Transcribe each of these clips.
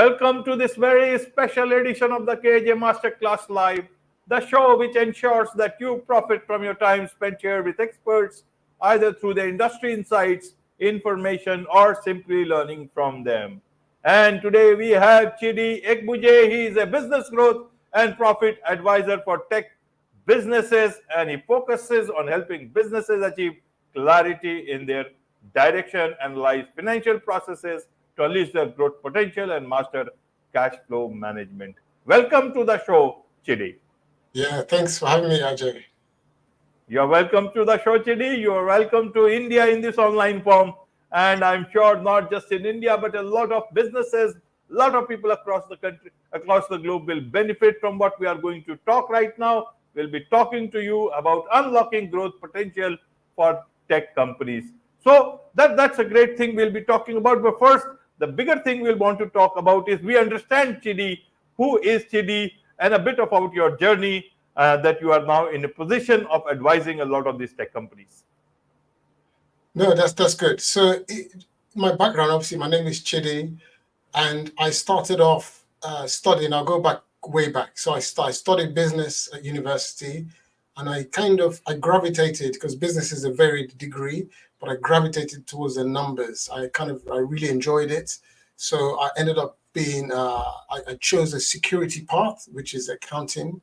Welcome to this very special edition of the KAJ Masterclass Live, the show which ensures that you profit from your time spent here with experts, either through their industry insights, information, or simply learning from them. And today we have Chidi Egbujie. He is a business growth and profit advisor for tech businesses, and he focuses on helping businesses achieve clarity in their direction, analyze financial processes to unleash their growth potential, and master cash flow management. Welcome to the show, Chidi. Yeah, thanks for having me, Ajay. You're welcome to the show, Chidi. You're welcome to India in this online form. And I'm sure not just in India, but a lot of businesses, a lot of people across the country, across the globe will benefit from what we are going to talk right now. We'll be talking to you about unlocking growth potential for tech companies. So that's a great thing we'll be talking about. But first, the bigger thing we'll want to talk about is we understand Chidi, who is Chidi, and a bit about your journey that you are now in a position of advising a lot of these tech companies. No, that's good. So my background, obviously, my name is Chidi, and I started off studying. I'll go back way back. So I studied business at university, and I gravitated, because business is a varied degree, but I gravitated towards the numbers. I really enjoyed it. So I ended up being, I chose a security path, which is accounting.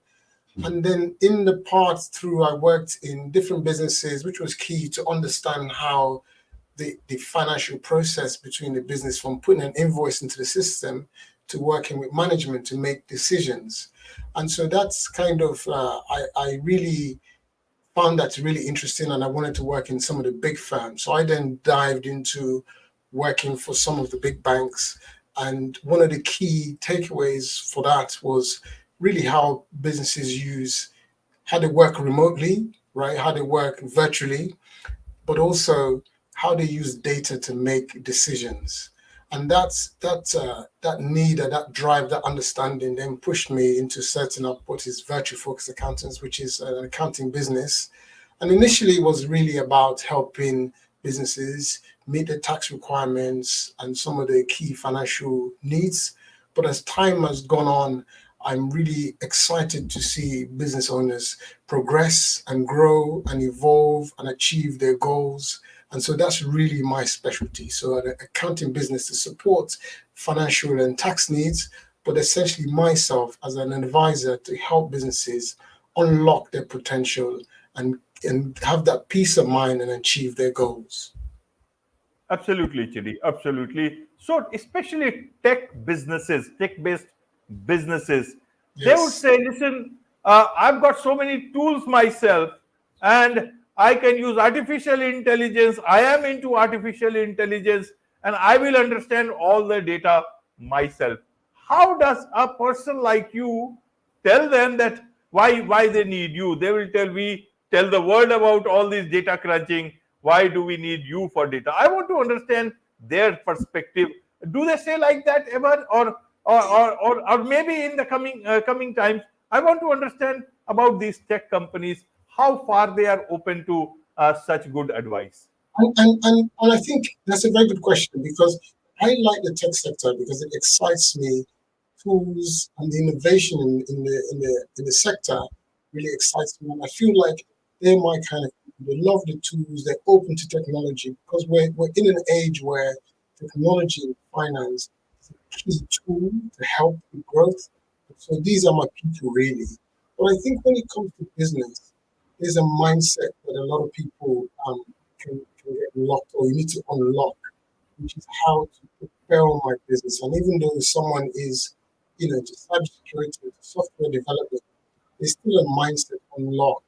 And then in the path through, I worked in different businesses, which was key to understand how the financial process between the business, from putting an invoice into the system to working with management to make decisions. And so that's I really found that really interesting, and I wanted to work in some of the big firms. So I then dived into working for some of the big banks. And one of the key takeaways for that was really how businesses how they work remotely, right? How they work virtually, but also how they use data to make decisions. And that need, that drive, that understanding then pushed me into setting up what is Virtue Focused Accountants, which is an accounting business. And initially it was really about helping businesses meet the tax requirements and some of the key financial needs. But as time has gone on, I'm really excited to see business owners progress and grow and evolve and achieve their goals. And so that's really my specialty. So an accounting business to support financial and tax needs, but essentially myself as an advisor to help businesses unlock their potential and have that peace of mind and achieve their goals. Absolutely, Chidi. Absolutely. So, especially tech-based businesses, they would Yes. say, listen, I've got so many tools myself, and I can use artificial intelligence. I am into artificial intelligence, and I will understand all the data myself. How does a person like you tell them that why they need you? They will tell the world about all this data crunching. Why do we need you for data? I want to understand their perspective. Do they say like that ever, or maybe in the coming times? I want to understand about these tech companies, how far they are open to such good advice. And I think that's a very good question, because I like the tech sector because it excites me. Tools and the innovation in the sector really excites me. And I feel like they're my kind of people. They love the tools, they're open to technology, because we're in an age where technology and finance is a key tool to help with growth. So these are my people really. But I think when it comes to business, there's a mindset that a lot of people can get locked, or you need to unlock, which is how to propel my business. And even though someone is, to cybersecurity, to software development, there's still a mindset unlock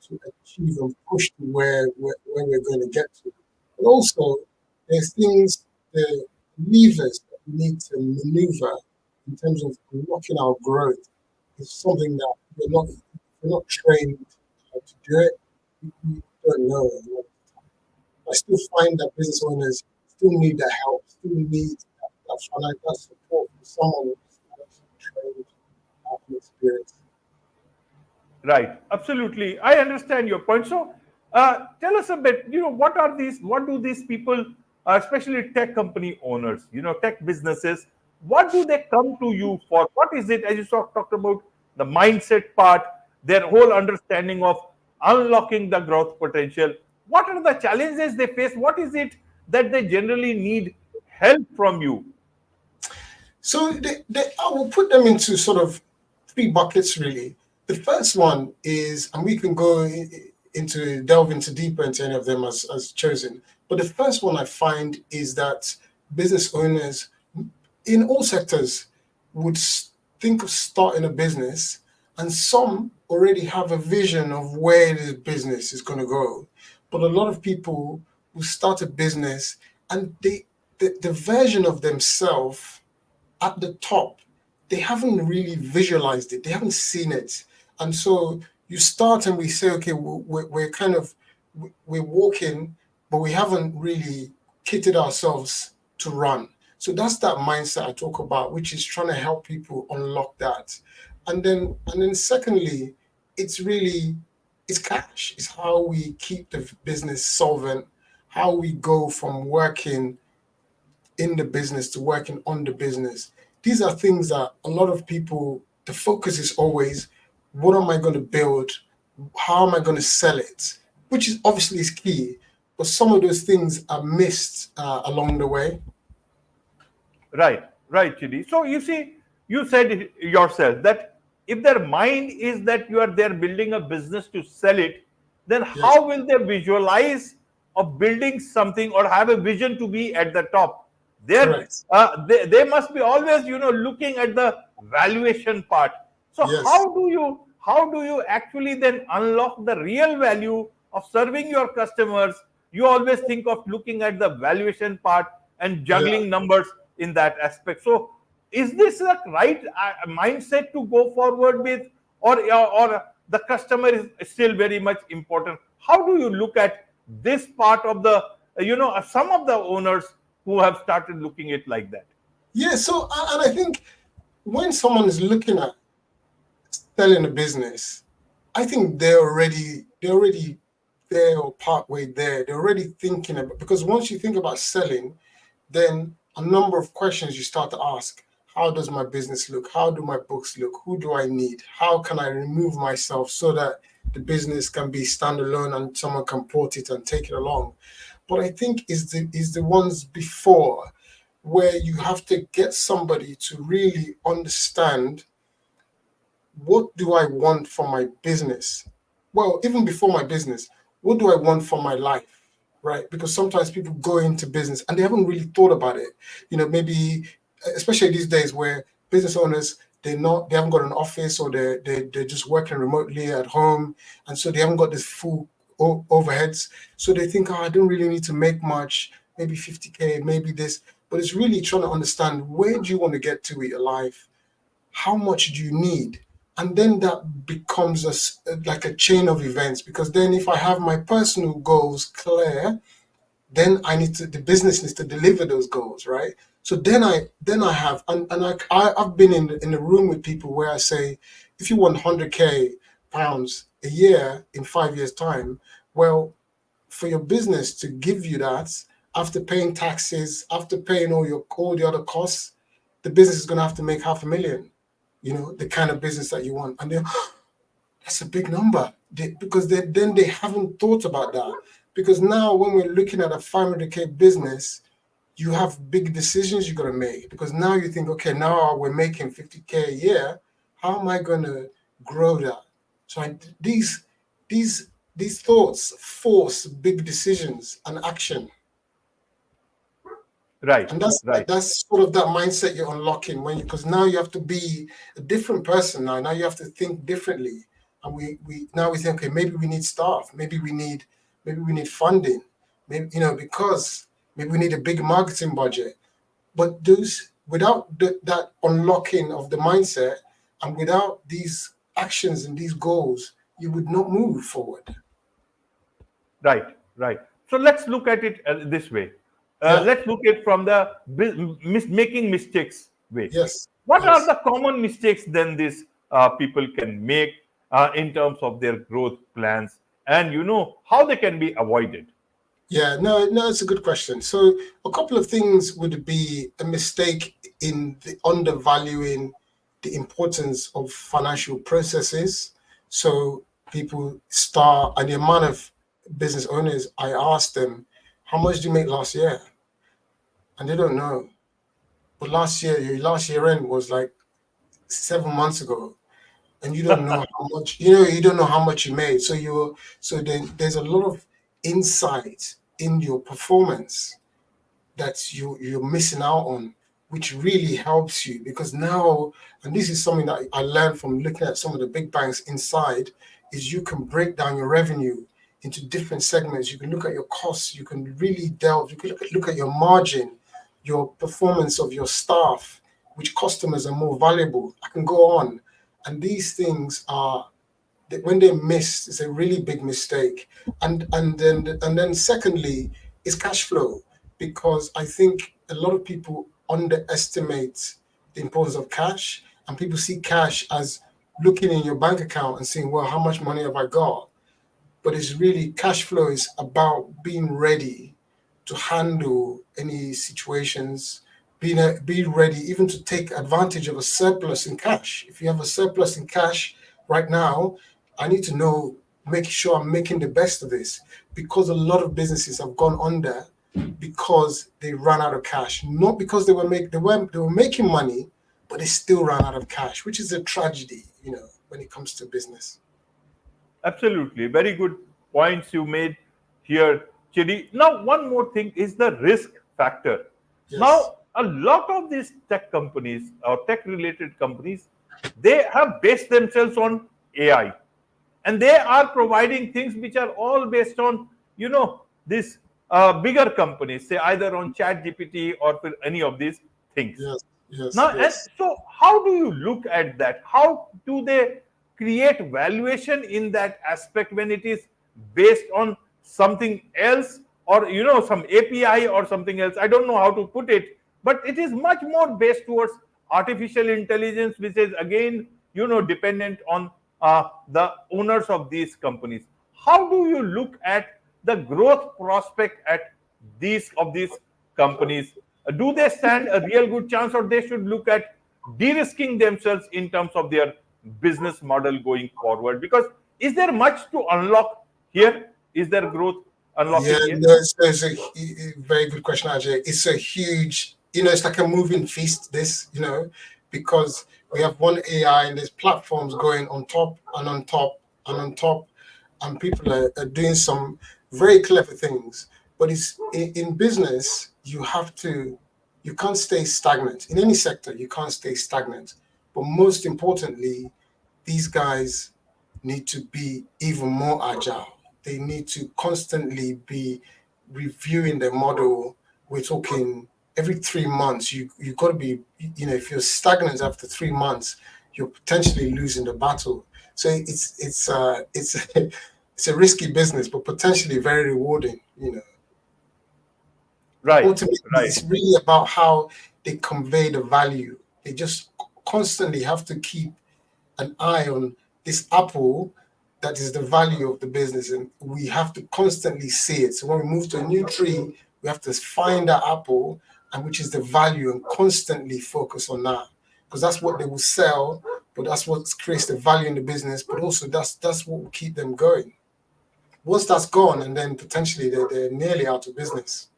to achieve and push to where we're going to get to. But also, there's things, the levers that we need to maneuver in terms of unlocking our growth. Is something that we're not trained how to do it. We don't know. I still find that business owners still need that help, still need that financial support from someone who's actually trained and experienced. Right, absolutely. I understand your point. So, tell us a bit. What do these people, especially tech company owners, tech businesses, what do they come to you for? What is it, as you talked about the mindset part, their whole understanding of unlocking the growth potential? What are the challenges they face? What is it that they generally need help from you? So I will put them into sort of three buckets really. The first one is, and we can go into delve into deeper into any of them as chosen. But the first one I find is that business owners in all sectors would think of starting a business, and some already have a vision of where this business is going to go. But a lot of people will start a business and the version of themselves at the top, they haven't really visualized it, they haven't seen it. And so you start and we say, okay, we're kind of, we're walking, but we haven't really kitted ourselves to run. So that's that mindset I talk about, which is trying to help people unlock that. And then secondly, it's really, it's cash. It's how we keep the business solvent, how we go from working in the business to working on the business. These are things that a lot of people, the focus is always, what am I going to build? How am I going to sell it? Which is obviously is key, but some of those things are missed along the way. Right, right, Chidi. So you see, you said it yourself that if their mind is that you are there building a business to sell it, then Yes, how will they visualize of building something or have a vision to be at the top? correct. They must be always, looking at the valuation part. So Yes, how do you actually then unlock the real value of serving your customers? You always think of looking at the valuation part and yeah. juggling numbers in that aspect. So is this the right mindset to go forward with, or the customer is still very much important? How do you look at this part of the, some of the owners who have started looking it like that? Yeah, so, and I think when someone is looking at selling a business, I think they're already there or partway there. They're already thinking about, because once you think about selling, then a number of questions you start to ask. How does my business look? How do my books look? Who do I need? How can I remove myself so that the business can be standalone and someone can port it and take it along? But I think is the ones before, where you have to get somebody to really understand, what do I want for my business? Well, even before my business, what do I want for my life? Right? Because sometimes people go into business and they haven't really thought about it. Maybe especially these days where business owners, they haven't got an office, or they're just working remotely at home, and so they haven't got this full overheads. So they think, oh, I don't really need to make much, maybe 50K, maybe this. But it's really trying to understand, where do you want to get to with your life? How much do you need? And then that becomes like a chain of events, because then if I have my personal goals clear, then the business needs to deliver those goals, right? So then I have, and I've been in the room with people where I say, if you want 100K pounds a year in 5 years time, well, for your business to give you that, after paying taxes, after paying all the other costs, the business is going to have to make 500,000. The kind of business that you want, and then that's a big number, because then they haven't thought about that. Because now when we're looking at a 500K business, you have big decisions you got to make, because now you think, okay, now we're making 50K a year. How am I going to grow that? So these thoughts force big decisions and action. Right, And that's right, that's sort of that mindset you're unlocking, because now you have to be a different person. Now you have to think differently, and we now we think, okay, maybe we need staff, maybe we need funding, maybe, because maybe we need a big marketing budget. But those, without that unlocking of the mindset, and without these actions and these goals, you would not move forward. right, right. So let's look at it this way. Yeah. Let's look at from the making mistakes way. Yes. What are Yes. the common mistakes then these people can make in terms of their growth plans, and how they can be avoided? Yeah, no, it's a good question. So a couple of things would be a mistake in the undervaluing the importance of financial processes. So people start, and the amount of business owners, I ask them, how much do you make last year? And they don't know. But last year, your last year end was like 7 months ago, and you don't know how much, you don't know how much you made. So then there's a lot of insight in your performance that you're missing out on, which really helps you because now, and this is something that I learned from looking at some of the big banks inside, is you can break down your revenue into different segments. You can look at your costs, you can really delve, you can look at your margin, your performance of your staff, which customers are more valuable. I can go on. And these things are, when they're missed, it's a really big mistake. And then secondly is cash flow, because I think a lot of people underestimate the importance of cash, and people see cash as looking in your bank account and saying, well, how much money have I got? But it's really, cash flow is about being ready to handle any situations, be ready even to take advantage of a surplus in cash. If you have a surplus in cash right now, I need to know, make sure I'm making the best of this, because a lot of businesses have gone under because they ran out of cash, not because they were making money, but they still ran out of cash, which is a tragedy, when it comes to business. Absolutely. Very good points you made here, Chidi. Now, one more thing is the risk factor. Yes. Now, a lot of these tech companies or tech related companies, they have based themselves on AI, and they are providing things which are all based on, this bigger companies, say either on Chat GPT or for any of these things. Yes. Yes. Now, and Yes. so how do you look at that? How do they create valuation in that aspect when it is based on something else, or some API or something else? I don't know how to put it, but it is much more based towards artificial intelligence, which is again dependent on the owners of these companies. How do you look at the growth prospect at these companies? Do they stand a real good chance, or they should look at de-risking themselves in terms of their business model going forward? Because is there much to unlock here? Is there growth Yeah, unlocking here? no, it's a very good question, Ajay. It's a huge, it's like a moving feast, this, because we have one AI and there's platforms going on top and on top and on top, and people are doing some very clever things. But it's in business, you can't stay stagnant. In any sector, you can't stay stagnant. But most importantly, these guys need to be even more agile. They need to constantly be reviewing their model. We're talking every 3 months. You got to be, if you're stagnant after 3 months, you're potentially losing the battle. So it's it's a risky business, but potentially very rewarding. Right, Ultimately, right. it's really about how they convey the value. They just constantly have to keep an eye on this apple that is the value of the business, and we have to constantly see it. So when we move to a new tree, we have to find that apple, and which is the value, and constantly focus on that, because that's what they will sell, but that's what creates the value in the business, but also that's what will keep them going. Once that's gone, and then potentially they're nearly out of business.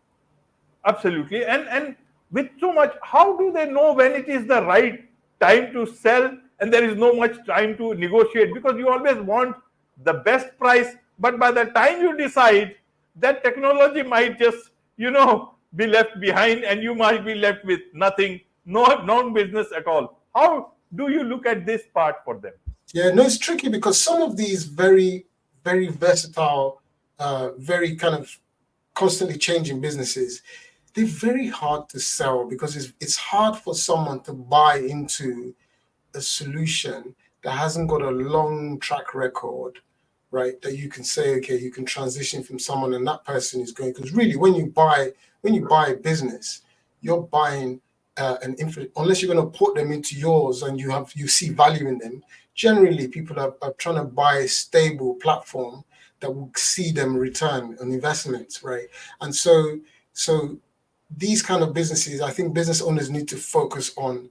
Absolutely. And with so much, how do they know when it is the right time to sell and there is no much time to negotiate? Because you always want the best price, but by the time you decide, that technology might just, be left behind, and you might be left with nothing, no business at all. How do you look at this part for them? Yeah, no, it's tricky because some of these very, very versatile, very kind of constantly changing businesses, they're very hard to sell because it's hard for someone to buy into a solution that hasn't got a long track record, right? That you can say, okay, you can transition from someone and that person is going. Because really, when you buy a business, you're buying unless you're going to put them into yours and you see value in them. Generally, people are trying to buy a stable platform that will see them return on investments, right? And so these kind of businesses, I think business owners need to focus on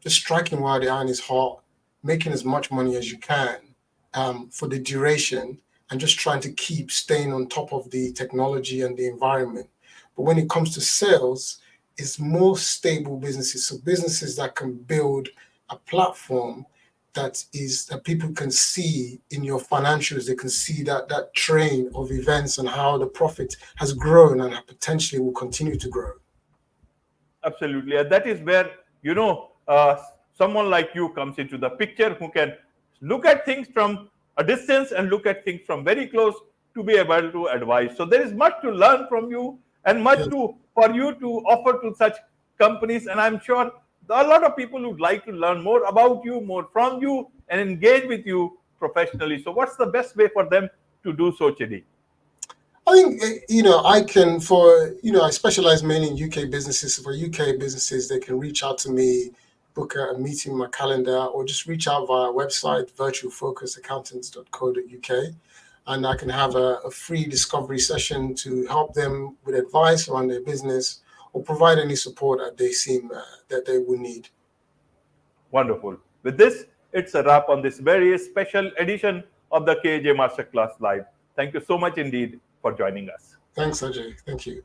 just striking while the iron is hot, making as much money as you can for the duration, and just trying to keep staying on top of the technology and the environment. But when it comes to sales, it's more stable businesses. So businesses that can build a platform that people can see in your financials. They can see that train of events and how the profit has grown and potentially will continue to grow. Absolutely. And that is where, someone like you comes into the picture who can look at things from a distance and look at things from very close to be able to advise. So there is much to learn from you and much for you to offer to such companies. And I'm sure a lot of people would like to learn more about you, more from you, and engage with you professionally. So what's the best way for them to do so, Chidi? I think, I specialize mainly in UK businesses. For UK businesses, they can reach out to me, book a meeting in my calendar, or just reach out via our website, virtualfocusaccountants.co.uk. And I can have a free discovery session to help them with advice around their business or provide any support that they seem that they will need. Wonderful. With this, it's a wrap on this very special edition of the KAJ Masterclass Live. Thank you so much indeed for joining us. Thanks, Ajay. Thank you.